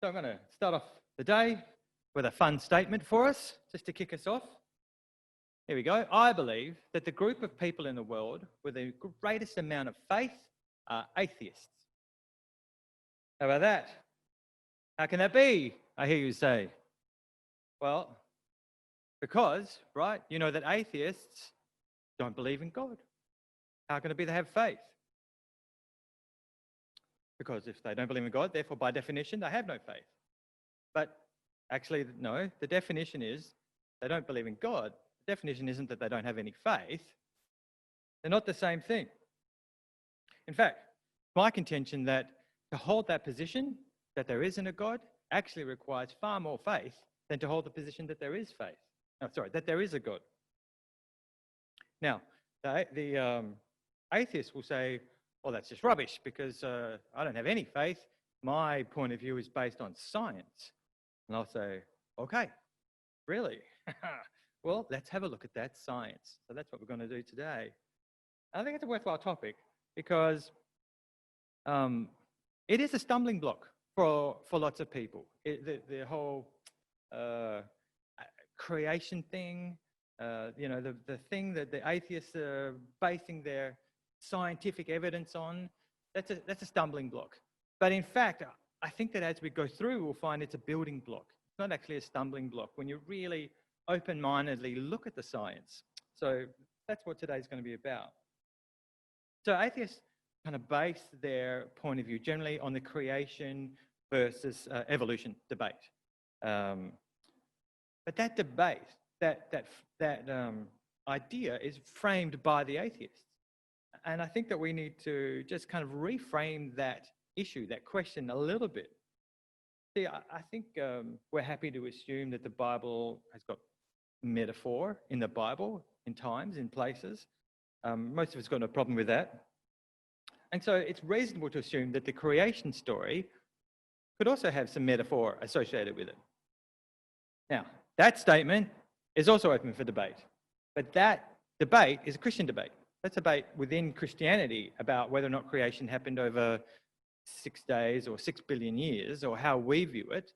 So I'm going to start off the day with a fun statement for us, just to kick us off. Here we go. I believe that the group of people in the world with the greatest amount of faith are atheists. How about that? How can that be? I hear you say. Well, because, right, you know that atheists don't believe in God. How can it be they have faith? Because if they don't believe in God, therefore by definition, they have no faith. But actually, no, the definition is they don't believe in God. The definition isn't that they don't have any faith. They're not the same thing. In fact, my contention that to hold that position, that there isn't a God, actually requires far more faith than to hold the position that there is faith. No, sorry, that there is a God. Now, the atheists will say, well, that's just rubbish because I don't have any faith. My point of view is based on science. And I'll say, okay, really? Well, let's have a look at that science. So that's what we're going to do today. I think it's a worthwhile topic because it is a stumbling block for lots of people. The whole creation thing, the thing that the atheists are basing their scientific evidence on, that's a stumbling block. But in fact, I think that as we go through, we'll find it's a building block. It's not actually a stumbling block when you really open-mindedly look at the science. So that's what today's going to be about. So atheists kind of base their point of view generally on the creation versus evolution debate. But that debate, that idea is framed by the atheists. And I think that we need to just kind of reframe that issue, that question a little bit. See, I think we're happy to assume that the Bible has got metaphor in the Bible, in times, in places. Most of us got no problem with that. And so it's reasonable to assume that the creation story could also have some metaphor associated with it. Now, that statement is also open for debate. But that debate is a Christian debate. That's a debate within Christianity about whether or not creation happened over 6 days or 6 billion years, or how we view it.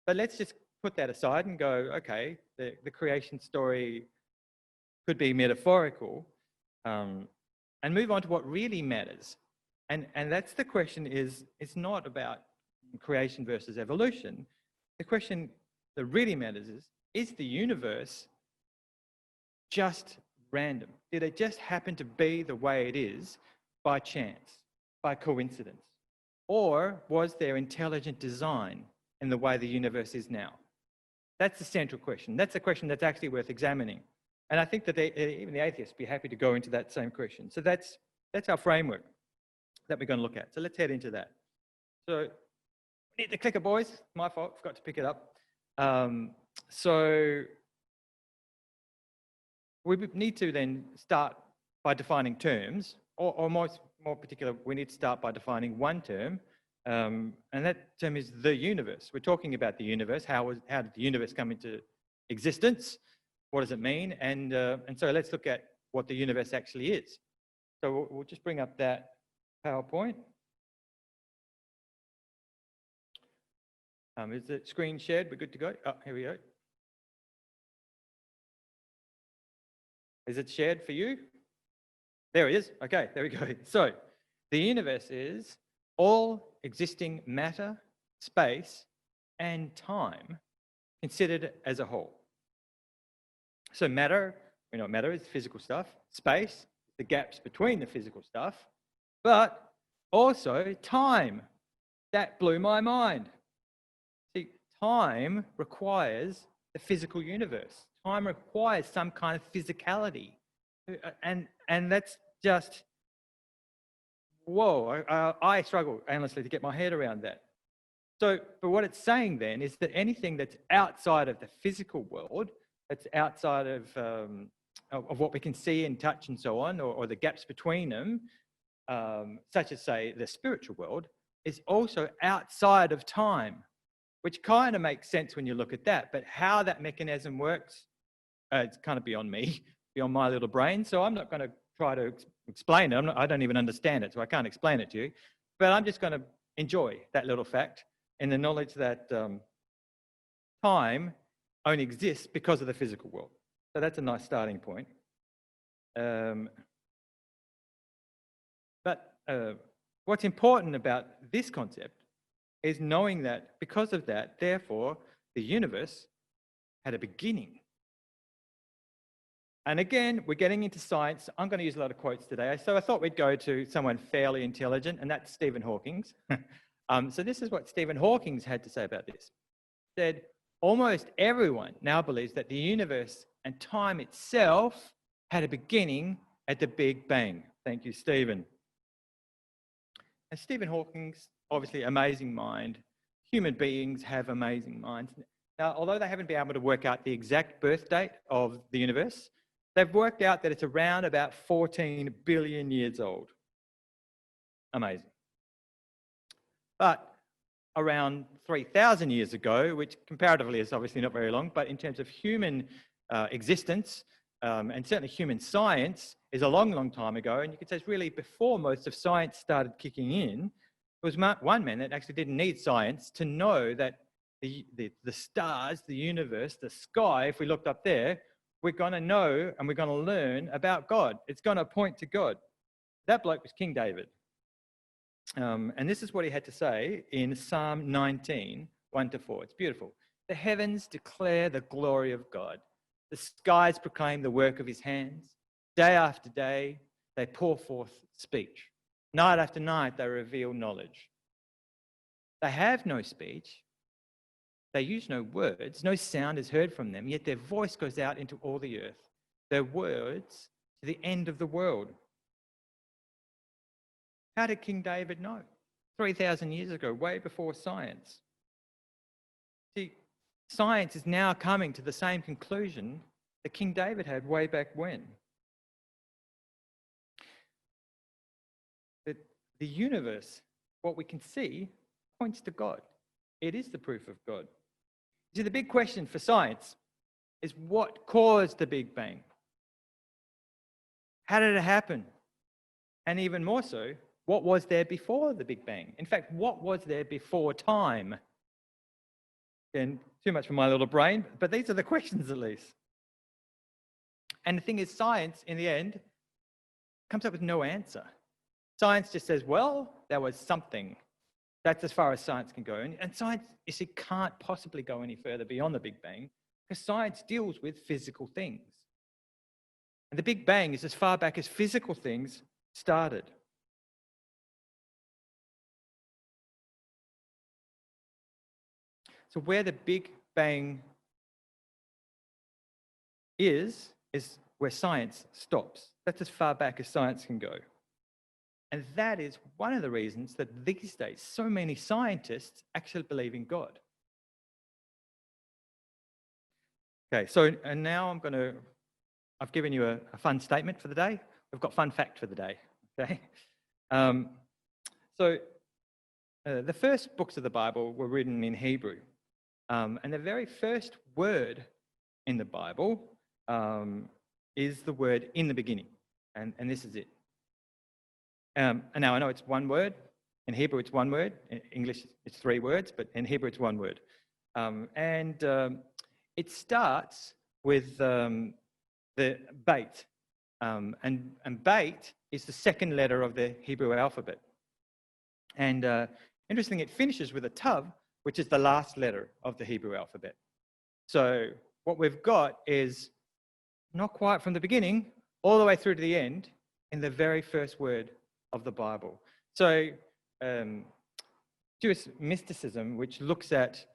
But let's just put that aside and go, okay, the creation story could be metaphorical, and move on to what really matters. And that's the question is, it's not about creation versus evolution. The question that really matters is the universe just random? Did it just happen to be the way it is by chance, by coincidence? Or was there intelligent design in the way the universe is now? That's the central question. That's a question that's actually worth examining. And I think that even the atheists would be happy to go into that same question. So that's our framework that we're going to look at. So let's head into that. So we need the clicker, boys. My fault, forgot to pick it up. So we need to then start by defining terms, or more particular, we need to start by defining one term, and that term is the universe. We're talking about the universe. How did the universe come into existence? What does it mean? And so let's look at what the universe actually is. So we'll just bring up that PowerPoint. Is the screen shared? We're good to go. Oh, here we go. Is it shared for you? There it is. Okay, there we go. So the universe is all existing matter, space, and time considered as a whole. So matter, we know what matter is, physical stuff. Space, the gaps between the physical stuff. But also time. That blew my mind. See, time requires the physical universe. Time requires some kind of physicality. And that's just, whoa, I struggle endlessly to get my head around that. So, but what it's saying then is that anything that's outside of the physical world, that's outside of what we can see and touch and so on, or the gaps between them, such as, say, the spiritual world, is also outside of time, which kind of makes sense when you look at that. But how that mechanism works, it's kind of beyond me, beyond my little brain. So I'm not going to try to explain it. I don't even understand it, so I can't explain it to you. But I'm just going to enjoy that little fact in the knowledge that time only exists because of the physical world. So that's a nice starting point. But what's important about this concept is knowing that because of that, therefore, the universe had a beginning. And again, we're getting into science. I'm going to use a lot of quotes today. So I thought we'd go to someone fairly intelligent, and that's Stephen Hawking. So this is what Stephen Hawking had to say about this. He said, almost everyone now believes that the universe and time itself had a beginning at the Big Bang. Thank you, Stephen. And Stephen Hawking's obviously amazing mind. Human beings have amazing minds. Now, although they haven't been able to work out the exact birth date of the universe, they've worked out that it's around about 14 billion years old. Amazing. But around 3,000 years ago, which comparatively is obviously not very long, but in terms of human existence, and certainly human science, is a long, long time ago. And you could say it's really before most of science started kicking in. There was one man that actually didn't need science to know that the stars, the universe, the sky, if we looked up there, we're going to know and we're going to learn about God. It's going to point to God. That bloke was King David. And this is what he had to say in Psalm 19, 1-4. It's beautiful. The heavens declare the glory of God. The skies proclaim the work of his hands. Day after day, they pour forth speech. Night after night, they reveal knowledge. They have no speech. They use no words. No sound is heard from them, yet their voice goes out into all the earth. Their words to the end of the world. How did King David know? 3,000 years ago, way before science. See, science is now coming to the same conclusion that King David had way back when. That the universe, what we can see, points to God. It is the proof of God. See, the big question for science is what caused the Big Bang? How did it happen? And even more so, what was there before the Big Bang? In fact, what was there before time? And too much for my little brain, but these are the questions at least. And the thing is, science, in the end, comes up with no answer. Science just says, well, there was something. That's as far as science can go. And science, you see, can't possibly go any further beyond the Big Bang because science deals with physical things. And the Big Bang is as far back as physical things started. So where the Big Bang is where science stops. That's as far back as science can go. And that is one of the reasons that these days so many scientists actually believe in God. Okay, so and now I've given you a fun statement for the day. We've got fun fact for the day, okay? The first books of the Bible were written in Hebrew. And the very first word in the Bible is the word in the beginning. And this is it. And now I know it's one word. In Hebrew, it's one word. In English, it's 3 words, but in Hebrew, it's one word. It starts with the bait. And bait is the second letter of the Hebrew alphabet. And interestingly, it finishes with a tav, which is the last letter of the Hebrew alphabet. So what we've got is not quite from the beginning all the way through to the end in the very first word of the Bible. So Jewish mysticism, which looks at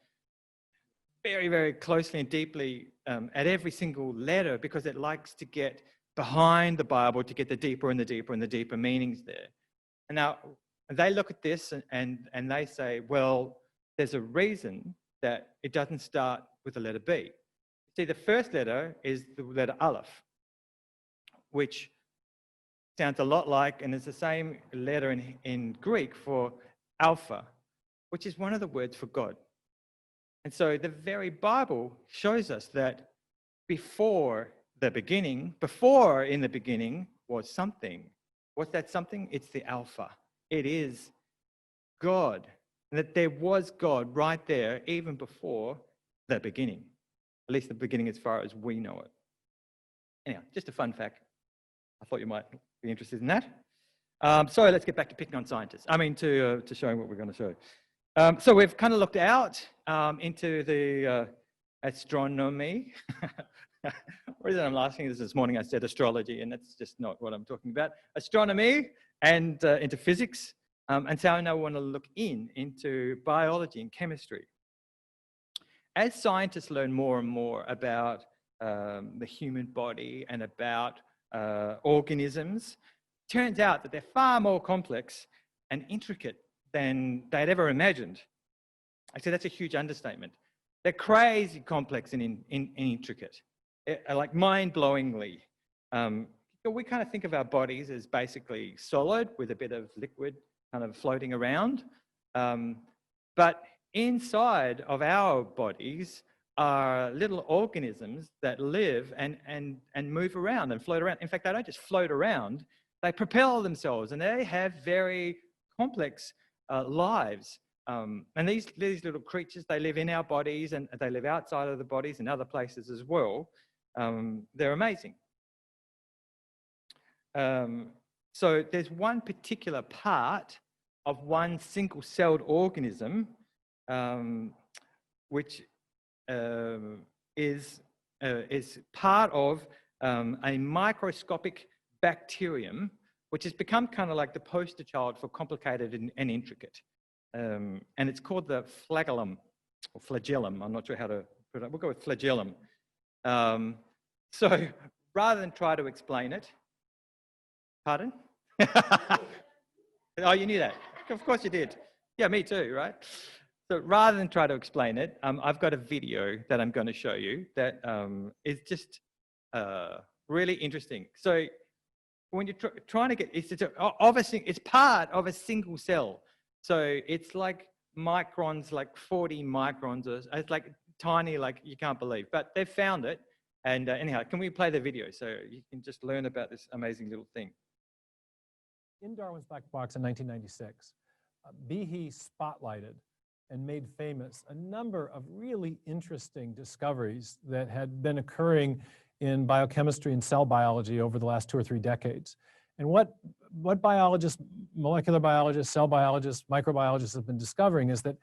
very, very closely and deeply at every single letter because it likes to get behind the Bible to get the deeper and the deeper and the deeper meanings there. And now they look at this and they say, well, there's a reason that it doesn't start with the letter B. See, the first letter is the letter Aleph, which sounds a lot like, and it's the same letter in Greek for Alpha, which is one of the words for God. And so the very Bible shows us that before in the beginning was something. What's that something? It's the Alpha. It is God. and that there was God right there even before the beginning, at least the beginning as far as we know it. Anyhow, just a fun fact. I thought you might be interested in that. So let's get back to picking on scientists. To showing what we're going to show. So we've kind of looked out into the astronomy. The reason I'm laughing is this morning I said astrology, and that's just not what I'm talking about. Astronomy and into physics. And so now we want to look into biology and chemistry. As scientists learn more and more about the human body and about organisms, it turns out that they're far more complex and intricate than they'd ever imagined. Actually, that's a huge understatement. They're crazy complex and intricate, like mind-blowingly. We kind of think of our bodies as basically solid with a bit of liquid kind of floating around. But inside of our bodies are little organisms that live and move around and float around. In fact, they don't just float around, they propel themselves, and they have very complex lives. And these little creatures, they live in our bodies and they live outside of the bodies and other places as well. They're amazing. So there's one particular part of one single-celled organism which is part of a microscopic bacterium, which has become kind of like the poster child for complicated and intricate. And it's called the flagellum, or flagellum. I'm not sure how to put it. We'll go with flagellum. So rather than try to explain it, pardon? Oh, you knew that. Of course you did. Yeah, me too, right? So rather than try to explain it, I've got a video that I'm going to show you that is just really interesting. So when you're trying to get, it's part of a single cell. So it's like microns, like 40 microns, or it's like tiny, like you can't believe. But they've found it. And anyhow, can we play the video so you can just learn about this amazing little thing? In Darwin's Black Box in 1996, Behe spotlighted and made famous a number of really interesting discoveries that had been occurring in biochemistry and cell biology over the last 2 or 3 decades. And what biologists, molecular biologists, cell biologists, microbiologists have been discovering is that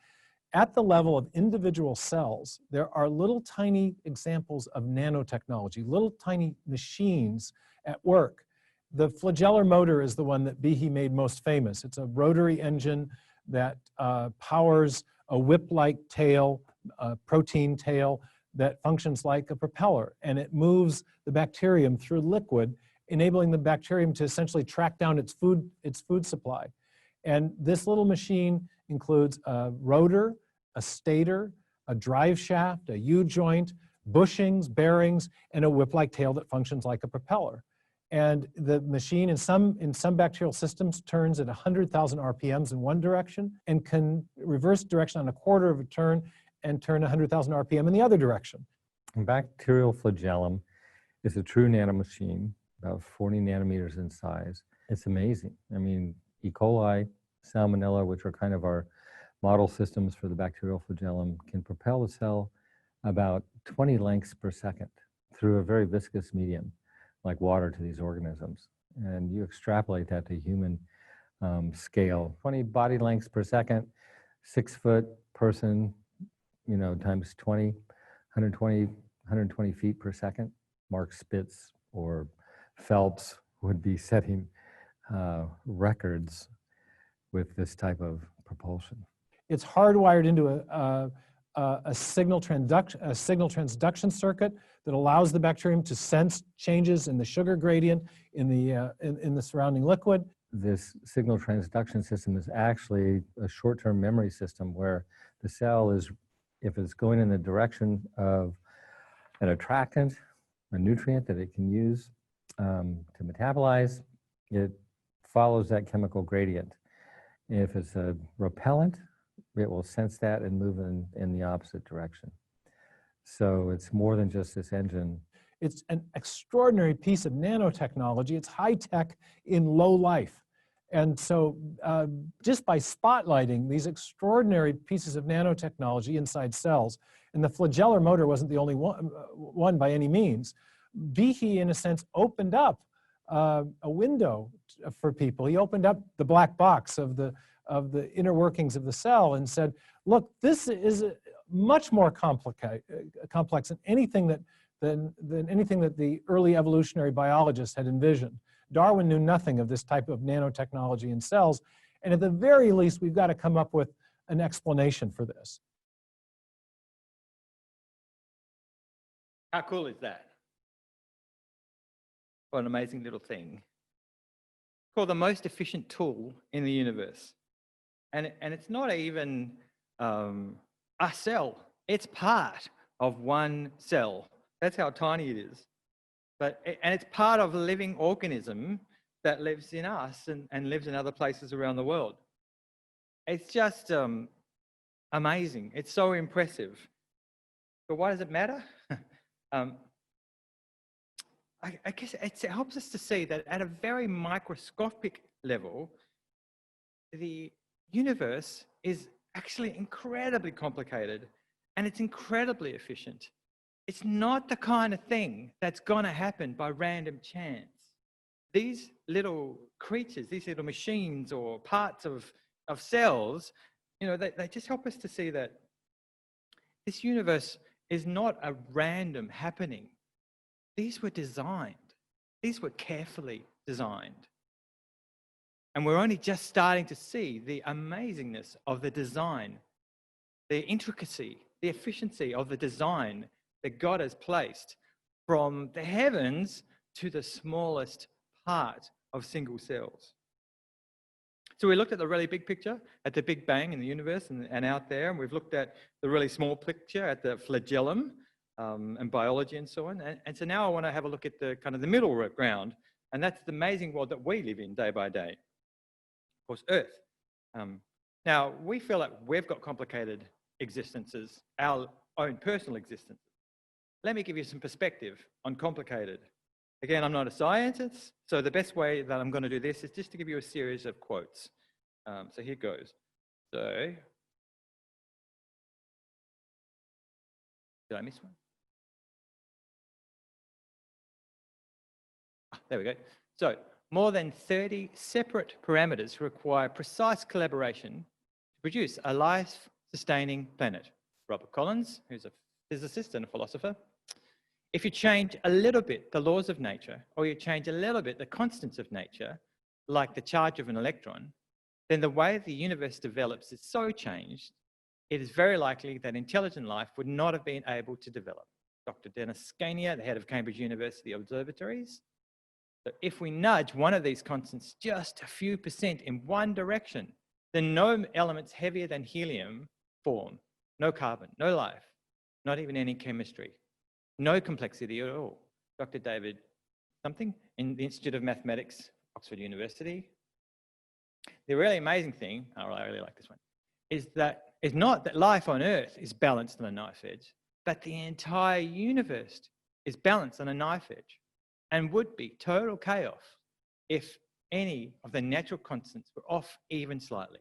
at the level of individual cells, there are little tiny examples of nanotechnology, little tiny machines at work. The flagellar motor is the one that Behe made most famous. It's a rotary engine that powers a whip-like tail, a protein tail that functions like a propeller, and it moves the bacterium through liquid, enabling the bacterium to essentially track down its food supply. And this little machine includes a rotor, a stator, a drive shaft, a U-joint, bushings, bearings, and a whip-like tail that functions like a propeller. And the machine in some bacterial systems turns at 100,000 RPMs in one direction and can reverse direction on a quarter of a turn and turn 100,000 RPM in the other direction. Bacterial flagellum is a true nanomachine, about 40 nanometers in size. It's amazing. I mean, E. coli, salmonella, which are kind of our model systems for the bacterial flagellum, can propel a cell about 20 lengths per second through a very viscous medium, like water, to these organisms. And you extrapolate that to human scale, 20 body lengths per second, 6-foot person, times 20, 120 feet per second. Mark Spitz or Phelps would be setting records with this type of propulsion. It's hardwired into a signal transduction circuit that allows the bacterium to sense changes in the sugar gradient in the surrounding liquid. This signal transduction system is actually a short-term memory system where the cell is, if it's going in the direction of an attractant, a nutrient that it can use to metabolize, it follows that chemical gradient. If it's a repellent, it will sense that and move in the opposite direction. So it's more than just this engine. It's an extraordinary piece of nanotechnology. It's high tech in low life. And so just by spotlighting these extraordinary pieces of nanotechnology inside cells, and the flagellar motor wasn't the only one by any means, Behe, in a sense, opened up a window for people. He opened up the black box of the inner workings of the cell and said, look, this is much more complex than anything than anything that the early evolutionary biologists had envisioned. Darwin knew nothing of this type of nanotechnology in cells, and at the very least, we've got to come up with an explanation for this. How cool is that? What an amazing little thing. Called the most efficient tool in the universe. And it's not even a cell. It's part of one cell. That's how tiny it is. And it's part of a living organism that lives in us and lives in other places around the world. It's just amazing. It's so impressive. But why does it matter? I guess it helps us to see that at a very microscopic level, the universe is actually incredibly complicated and it's incredibly efficient. It's not the kind of thing that's going to happen by random chance. These little creatures, these little machines or parts of cells, they just help us to see that this universe is not a random happening. These were designed. These were carefully designed. And we're only just starting to see the amazingness of the design, the intricacy, the efficiency of the design that God has placed from the heavens to the smallest part of single cells. So we looked at the really big picture, at the Big Bang in the universe and out there, and we've looked at the really small picture at the flagellum and biology and so on. And so now I want to have a look at the kind of the middle ground, and that's the amazing world that we live in day by day. Of course, Earth. Now, we feel like we've got complicated existences, our own personal existence. Let me give you some perspective on complicated. Again, I'm not a scientist, so the best way that I'm going to do this is just to give you a series of quotes. So here goes. So, did I miss one? There we go. So, more than 30 separate parameters require precise collaboration to produce a life-sustaining planet. Robert Collins, who's a physicist and a philosopher. If you change a little bit the laws of nature, or you change a little bit the constants of nature, like the charge of an electron, then the way the universe develops is so changed, it is very likely that intelligent life would not have been able to develop. Dr. Dennis Scania, the head of Cambridge University Observatories. So if we nudge one of these constants just a few % in one direction, then no elements heavier than helium form. No carbon, no life, not even any chemistry. No complexity at all. Dr. David something in the Institute of Mathematics, Oxford University. The really amazing thing, I really like this one, is not that life on Earth is balanced on a knife edge, but the entire universe is balanced on a knife edge and would be total chaos if any of the natural constants were off even slightly.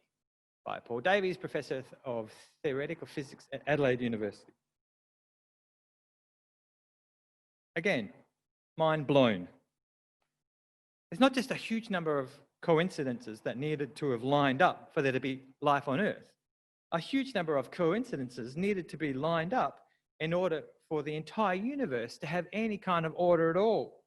By Paul Davies, Professor of Theoretical Physics at Adelaide University. Again, mind blown. There's not just a huge number of coincidences that needed to have lined up for there to be life on Earth. A huge number of coincidences needed to be lined up in order for the entire universe to have any kind of order at all.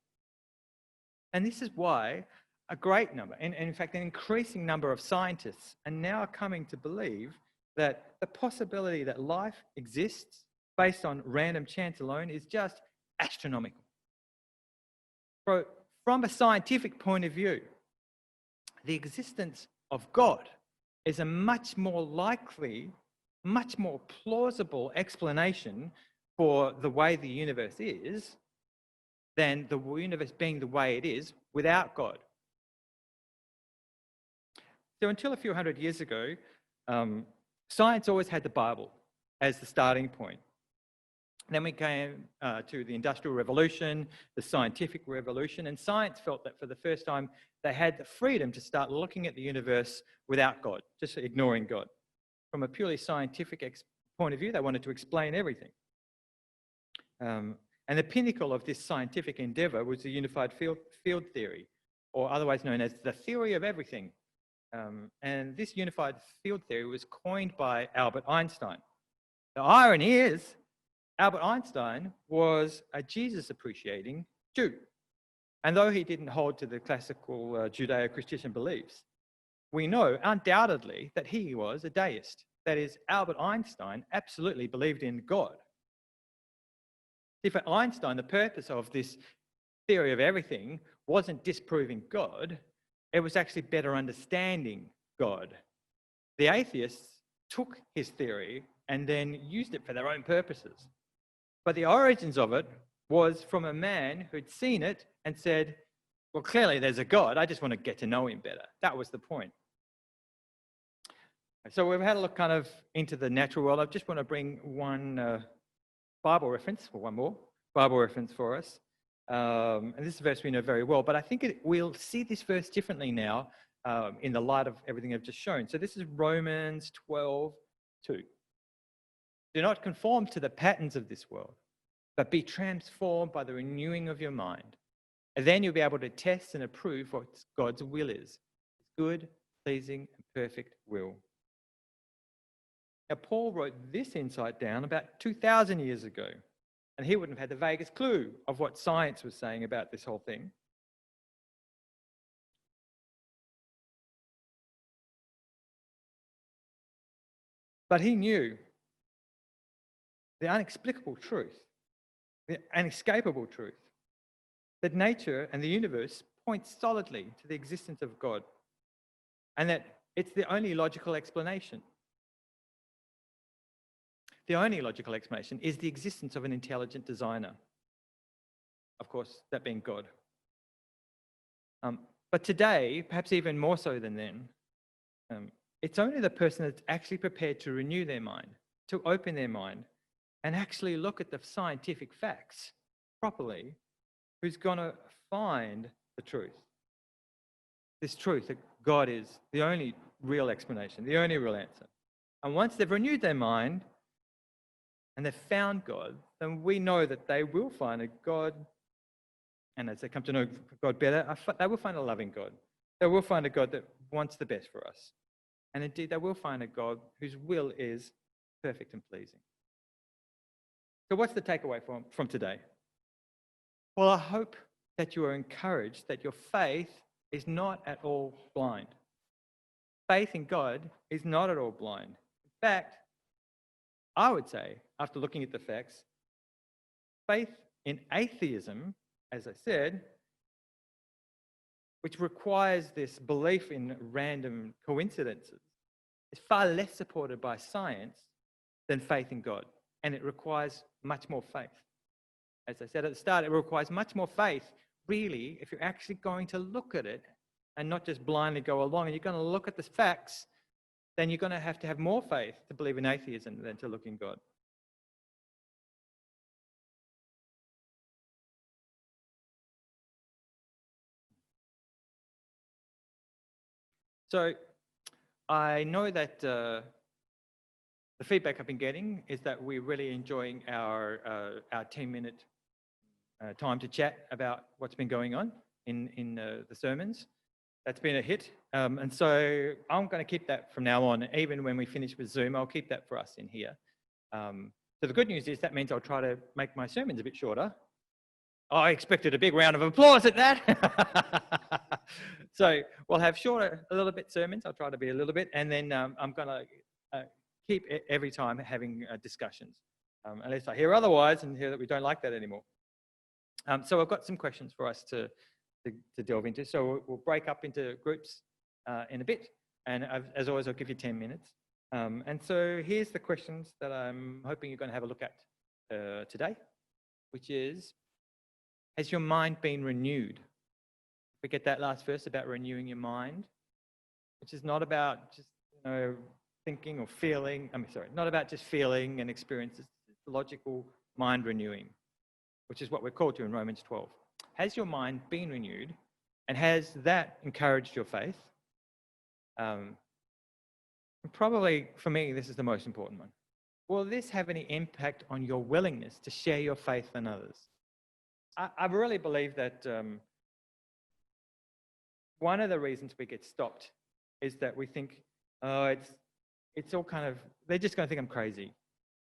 And this is why a great number, and in fact, an increasing number of scientists are now coming to believe that the possibility that life exists based on random chance alone is just astronomical. So, from a scientific point of view, the existence of God is a much more likely, much more plausible explanation for the way the universe is than the universe being the way it is without God. So until a few hundred years ago, science always had the Bible as the starting point. Then we came to the Industrial Revolution, the Scientific Revolution, and science felt that for the first time they had the freedom to start looking at the universe without God, just ignoring God. From a purely scientific point of view, they wanted to explain everything. And the pinnacle of this scientific endeavor was the unified field theory, or otherwise known as the theory of everything. And this unified field theory was coined by Albert Einstein. The irony is, Albert Einstein was a Jesus-appreciating Jew. And though he didn't hold to the classical Judeo-Christian beliefs, we know undoubtedly that he was a deist. That is, Albert Einstein absolutely believed in God. See, for Einstein, the purpose of this theory of everything wasn't disproving God, it was actually better understanding God. The atheists took his theory and then used it for their own purposes. But the origins of it was from a man who'd seen it and said, well, clearly there's a God, I just want to get to know him better. That was the point. So we've had a look kind of into the natural world. I just want to bring one Bible reference, or one more Bible reference for us. And this is a verse we know very well, but I think we'll see this verse differently now in the light of everything I've just shown. So this is Romans 12:2. Do not conform to the patterns of this world, but be transformed by the renewing of your mind. And then you'll be able to test and approve what God's will is. Good, pleasing, and perfect will. Now, Paul wrote this insight down about 2,000 years ago, and he wouldn't have had the vaguest clue of what science was saying about this whole thing. But he knew the inexplicable truth, the inescapable truth, that nature and the universe point solidly to the existence of God, and that it's the only logical explanation. The only logical explanation is the existence of an intelligent designer. Of course, that being God. But today, perhaps even more so than then, it's only the person that's actually prepared to renew their mind, to open their mind, and actually look at the scientific facts properly, who's going to find the truth. This truth that God is the only real explanation, the only real answer. And once they've renewed their mind, and they've found God, then we know that they will find a God, and as they come to know God better, they will find a loving God. They will find a God that wants the best for us. And indeed, they will find a God whose will is perfect and pleasing. So what's the takeaway from today? Well, I hope that you are encouraged that your faith is not at all blind. Faith in God is not at all blind. In fact, I would say, after looking at the facts, faith in atheism, as I said, which requires this belief in random coincidences, is far less supported by science than faith in God. And it requires much more faith. As I said at the start, it requires much more faith, really, if you're actually going to look at it and not just blindly go along, and you're going to look at the facts, then you're going to have more faith to believe in atheism than to look in God. So I know that the feedback I've been getting is that we're really enjoying our 10-minute time to chat about what's been going on in the sermons. That's been a hit. And so I'm going to keep that from now on. Even when we finish with Zoom, I'll keep that for us in here. So the good news is that means I'll try to make my sermons a bit shorter. I expected a big round of applause at that. So we'll have shorter, a little bit sermons. I'll try to be a little bit. And then I'm going to keep every time having discussions, unless I hear otherwise and hear that we don't like that anymore. So I've got some questions for us to delve into. So we'll break up into groups in a bit. And as always, I'll give you 10 minutes. And so here's the questions that I'm hoping you're going to have a look at today, which is, has your mind been renewed? Forget that last verse about renewing your mind, which is not about just thinking or feeling. Not about just feeling and experiences. It's logical mind renewing, which is what we're called to in Romans 12. Has your mind been renewed, and has that encouraged your faith? Probably, for me, this is the most important one. Will this have any impact on your willingness to share your faith with others? I really believe that one of the reasons we get stopped is that we think, oh, it's all kind of, they're just going to think I'm crazy.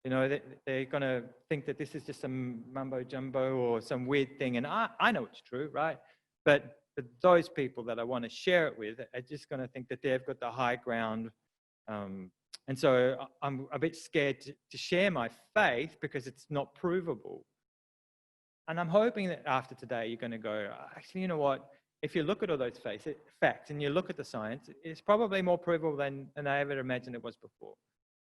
You know, they're going to think that this is just some mumbo jumbo or some weird thing. And I know it's true, right? But those people that I want to share it with are just going to think that they've got the high ground. And so I'm a bit scared to share my faith because it's not provable. And I'm hoping that after today, you're going to go, actually, you know what? If you look at all those facts and you look at the science, it's probably more provable than I ever imagined it was before.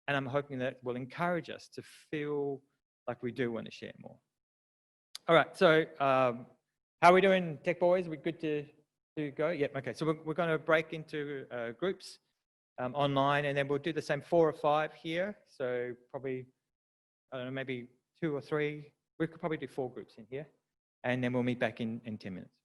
And I'm hoping that will encourage us to feel like we do want to share more. All right, so how are we doing, Tech Boys? Are we good to go? Yep, okay. So we're going to break into groups online, and then we'll do the same 4 or 5 here. So probably, I don't know, maybe 2 or 3. We could probably do 4 groups in here. And then we'll meet back in 10 minutes.